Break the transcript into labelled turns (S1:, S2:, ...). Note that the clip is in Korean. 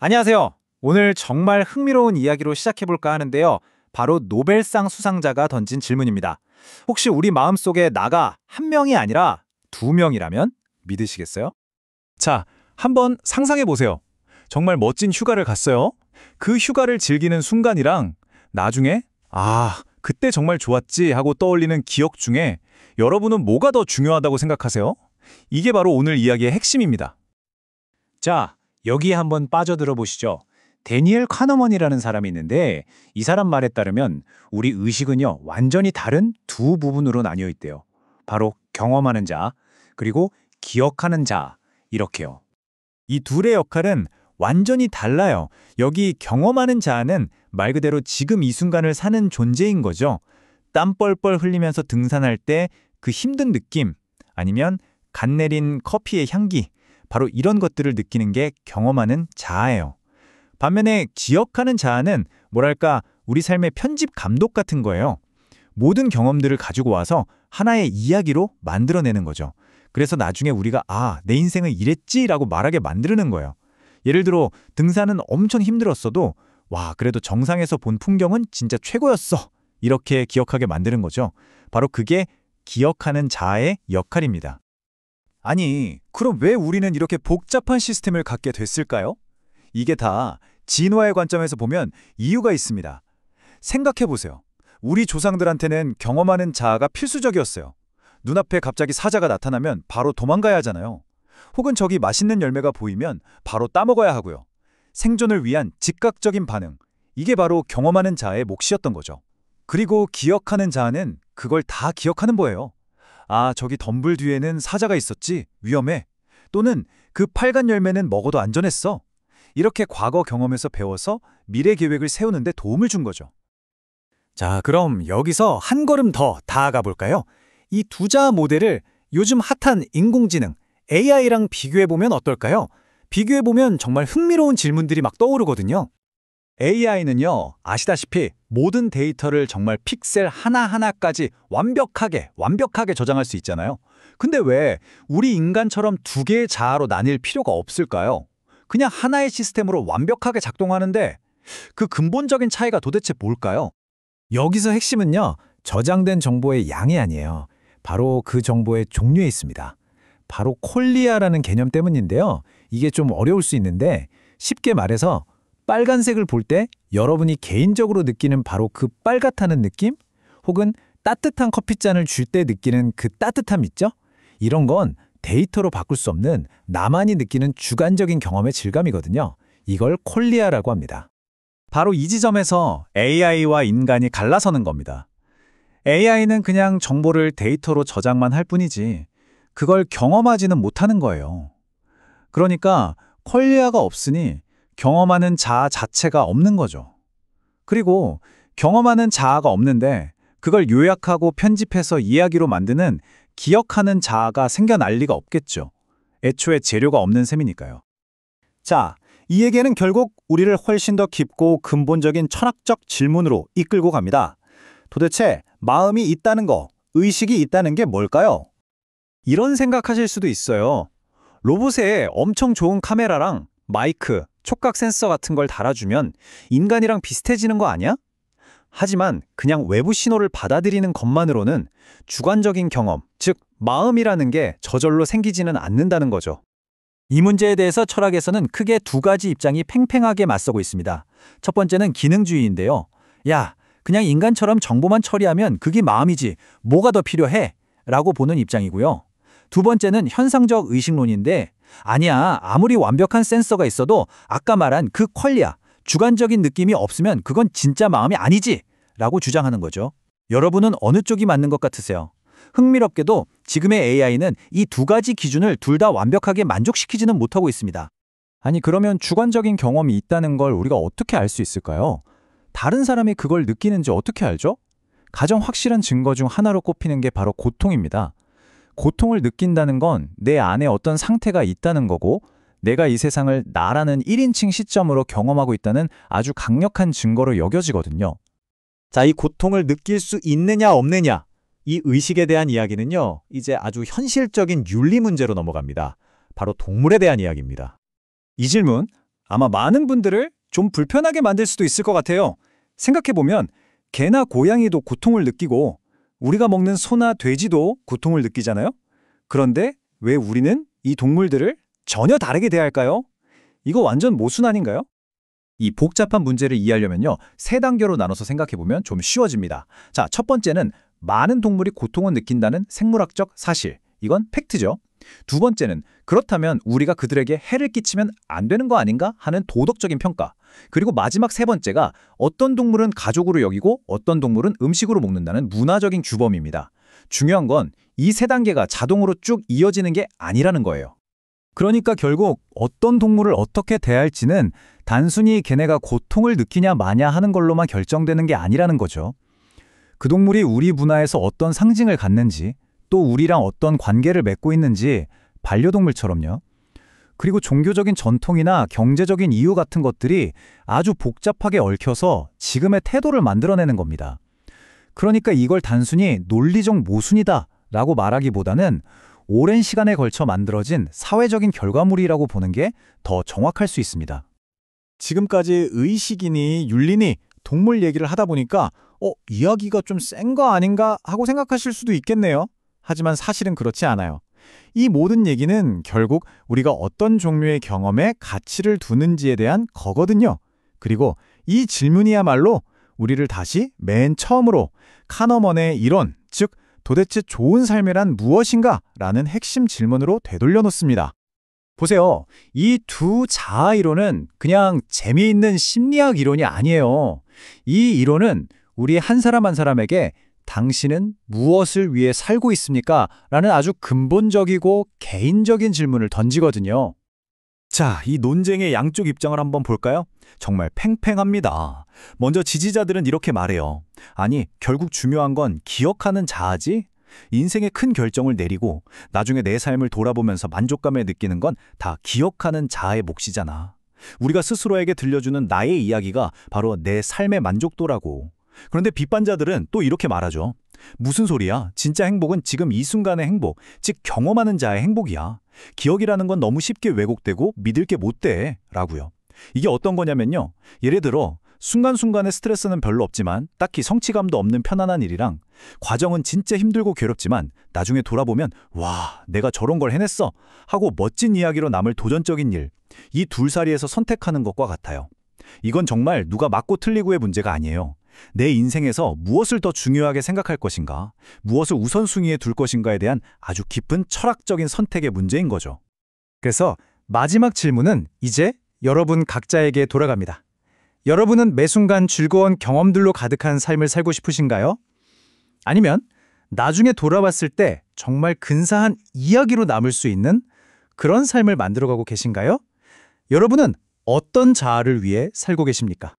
S1: 안녕하세요. 오늘 정말 흥미로운 이야기로 시작해볼까 하는데요. 바로 노벨상 수상자가 던진 질문입니다. 혹시 우리 마음속에 나가 한 명이 아니라 두 명이라면 믿으시겠어요?
S2: 자, 한번 상상해 보세요. 정말 멋진 휴가를 갔어요. 그 휴가를 즐기는 순간이랑 나중에 그때 정말 좋았지 하고 떠올리는 기억 중에 여러분은 뭐가 더 중요하다고 생각하세요? 이게 바로 오늘 이야기의 핵심입니다.
S1: 자, 여기에 한번 빠져들어 보시죠. 데니엘 카너먼이라는 사람이 있는데 이 사람 말에 따르면 우리 의식은요, 완전히 다른 두 부분으로 나뉘어 있대요. 바로 경험하는 자, 그리고 기억하는 자, 이렇게요. 이 둘의 역할은 완전히 달라요. 여기 경험하는 자는 말 그대로 지금 이 순간을 사는 존재인 거죠. 땀 뻘뻘 흘리면서 등산할 때 그 힘든 느낌, 아니면 갓 내린 커피의 향기, 바로 이런 것들을 느끼는 게 경험하는 자아예요. 반면에 기억하는 자아는 뭐랄까 우리 삶의 편집 감독 같은 거예요. 모든 경험들을 가지고 와서 하나의 이야기로 만들어내는 거죠. 그래서 나중에 우리가 내 인생은 이랬지라고 말하게 만드는 거예요. 예를 들어 등산은 엄청 힘들었어도 그래도 정상에서 본 풍경은 진짜 최고였어. 이렇게 기억하게 만드는 거죠. 바로 그게 기억하는 자아의 역할입니다. 아니, 그럼 왜 우리는 이렇게 복잡한 시스템을 갖게 됐을까요? 이게 다 진화의 관점에서 보면 이유가 있습니다. 생각해보세요. 우리 조상들한테는 경험하는 자아가 필수적이었어요. 눈앞에 갑자기 사자가 나타나면 바로 도망가야 하잖아요. 혹은 저기 맛있는 열매가 보이면 바로 따먹어야 하고요. 생존을 위한 즉각적인 반응. 이게 바로 경험하는 자아의 몫이었던 거죠. 그리고 기억하는 자아는 그걸 다 기억하는 거예요. 저기 덤불 뒤에는 사자가 있었지. 위험해. 또는 그 빨간 열매는 먹어도 안전했어. 이렇게 과거 경험에서 배워서 미래 계획을 세우는데 도움을 준 거죠. 자, 그럼 여기서 한 걸음 더 나아가 볼까요? 이 두 자아 모델을 요즘 핫한 인공지능, AI랑 비교해보면 어떨까요? 비교해보면 정말 흥미로운 질문들이 막 떠오르거든요. AI는요, 아시다시피 모든 데이터를 정말 픽셀 하나하나까지 완벽하게 저장할 수 있잖아요. 근데 왜 우리 인간처럼 두 개의 자아로 나뉠 필요가 없을까요? 그냥 하나의 시스템으로 완벽하게 작동하는데 그 근본적인 차이가 도대체 뭘까요? 여기서 핵심은요, 저장된 정보의 양이 아니에요. 바로 그 정보의 종류에 있습니다. 바로 콜리아라는 개념 때문인데요. 이게 좀 어려울 수 있는데 쉽게 말해서 빨간색을 볼 때 여러분이 개인적으로 느끼는 바로 그 빨갛다는 느낌? 혹은 따뜻한 커피잔을 줄 때 느끼는 그 따뜻함 있죠? 이런 건 데이터로 바꿀 수 없는 나만이 느끼는 주관적인 경험의 질감이거든요. 이걸 콜리아라고 합니다. 바로 이 지점에서 AI와 인간이 갈라서는 겁니다. AI는 그냥 정보를 데이터로 저장만 할 뿐이지 그걸 경험하지는 못하는 거예요. 그러니까 콜리아가 없으니 경험하는 자아 자체가 없는 거죠. 그리고 경험하는 자아가 없는데 그걸 요약하고 편집해서 이야기로 만드는 기억하는 자아가 생겨날 리가 없겠죠. 애초에 재료가 없는 셈이니까요. 자, 이 얘기는 결국 우리를 훨씬 더 깊고 근본적인 철학적 질문으로 이끌고 갑니다. 도대체 마음이 있다는 거, 의식이 있다는 게 뭘까요? 이런 생각하실 수도 있어요. 로봇에 엄청 좋은 카메라랑 마이크, 촉각 센서 같은 걸 달아주면 인간이랑 비슷해지는 거 아니야? 하지만 그냥 외부 신호를 받아들이는 것만으로는 주관적인 경험, 즉 마음이라는 게 저절로 생기지는 않는다는 거죠. 이 문제에 대해서 철학에서는 크게 두 가지 입장이 팽팽하게 맞서고 있습니다. 첫 번째는 기능주의인데요. 그냥 인간처럼 정보만 처리하면 그게 마음이지, 뭐가 더 필요해? 라고 보는 입장이고요. 두 번째는 현상적 의식론인데 아니야, 아무리 완벽한 센서가 있어도 아까 말한 그 퀄리아, 주관적인 느낌이 없으면 그건 진짜 마음이 아니지! 라고 주장하는 거죠. 여러분은 어느 쪽이 맞는 것 같으세요? 흥미롭게도 지금의 AI는 이 두 가지 기준을 둘 다 완벽하게 만족시키지는 못하고 있습니다. 아니, 그러면 주관적인 경험이 있다는 걸 우리가 어떻게 알 수 있을까요? 다른 사람이 그걸 느끼는지 어떻게 알죠? 가장 확실한 증거 중 하나로 꼽히는 게 바로 고통입니다. 고통을 느낀다는 건 내 안에 어떤 상태가 있다는 거고 내가 이 세상을 나라는 1인칭 시점으로 경험하고 있다는 아주 강력한 증거로 여겨지거든요. 자, 이 고통을 느낄 수 있느냐 없느냐, 이 의식에 대한 이야기는요, 이제 아주 현실적인 윤리 문제로 넘어갑니다. 바로 동물에 대한 이야기입니다. 이 질문,
S2: 아마 많은 분들을 좀 불편하게 만들 수도 있을 것 같아요. 생각해보면 개나 고양이도 고통을 느끼고 우리가 먹는 소나 돼지도 고통을 느끼잖아요. 그런데 왜 우리는 이 동물들을 전혀 다르게 대할까요? 이거 완전 모순 아닌가요? 이 복잡한 문제를 이해하려면요, 세 단계로 나눠서 생각해보면 좀 쉬워집니다. 자, 첫 번째는 많은 동물이 고통을 느낀다는 생물학적 사실. 이건 팩트죠. 두 번째는 그렇다면 우리가 그들에게 해를 끼치면 안 되는 거 아닌가 하는 도덕적인 평가. 그리고 마지막 세 번째가 어떤 동물은 가족으로 여기고 어떤 동물은 음식으로 먹는다는 문화적인 규범입니다. 중요한 건 이 세 단계가 자동으로 쭉 이어지는 게 아니라는 거예요. 그러니까 결국 어떤 동물을 어떻게 대할지는 단순히 걔네가 고통을 느끼냐 마냐 하는 걸로만 결정되는 게 아니라는 거죠. 그 동물이 우리 문화에서 어떤 상징을 갖는지, 또 우리랑 어떤 관계를 맺고 있는지, 반려동물처럼요. 그리고 종교적인 전통이나 경제적인 이유 같은 것들이 아주 복잡하게 얽혀서 지금의 태도를 만들어내는 겁니다. 그러니까 이걸 단순히 논리적 모순이다 라고 말하기보다는 오랜 시간에 걸쳐 만들어진 사회적인 결과물이라고 보는 게 더 정확할 수 있습니다. 지금까지 의식이니 윤리니 동물 얘기를 하다 보니까 이야기가 좀 센 거 아닌가 하고 생각하실 수도 있겠네요. 하지만 사실은 그렇지 않아요. 이 모든 얘기는 결국 우리가 어떤 종류의 경험에 가치를 두는지에 대한 거거든요. 그리고 이 질문이야말로 우리를 다시 맨 처음으로 카너먼의 이론, 즉 도대체 좋은 삶이란 무엇인가? 라는 핵심 질문으로 되돌려 놓습니다. 보세요. 이 두 자아 이론은 그냥 재미있는 심리학 이론이 아니에요. 이 이론은 우리 한 사람 한 사람에게 당신은 무엇을 위해 살고 있습니까? 라는 아주 근본적이고 개인적인 질문을 던지거든요. 자, 이 논쟁의 양쪽 입장을 한번 볼까요? 정말 팽팽합니다. 먼저 지지자들은 이렇게 말해요. 아니, 결국 중요한 건 기억하는 자아지? 인생의 큰 결정을 내리고 나중에 내 삶을 돌아보면서 만족감을 느끼는 건 다 기억하는 자아의 몫이잖아. 우리가 스스로에게 들려주는 나의 이야기가 바로 내 삶의 만족도라고. 그런데 비판자들은 또 이렇게 말하죠. 무슨 소리야? 진짜 행복은 지금 이 순간의 행복, 즉 경험하는 자의 행복이야. 기억이라는 건 너무 쉽게 왜곡되고 믿을 게 못 돼. 라고요. 이게 어떤 거냐면요. 예를 들어 순간순간의 스트레스는 별로 없지만 딱히 성취감도 없는 편안한 일이랑 과정은 진짜 힘들고 괴롭지만 나중에 돌아보면 와, 내가 저런 걸 해냈어 하고 멋진 이야기로 남을 도전적인 일. 이 둘사리에서 선택하는 것과 같아요. 이건 정말 누가 맞고 틀리고의 문제가 아니에요. 내 인생에서 무엇을 더 중요하게 생각할 것인가, 무엇을 우선순위에 둘 것인가에 대한 아주 깊은 철학적인 선택의 문제인 거죠. 그래서 마지막 질문은 이제 여러분 각자에게 돌아갑니다. 여러분은 매 순간 즐거운 경험들로 가득한 삶을 살고 싶으신가요? 아니면 나중에 돌아봤을 때 정말 근사한 이야기로 남을 수 있는 그런 삶을 만들어가고 계신가요? 여러분은 어떤 자아를 위해 살고 계십니까?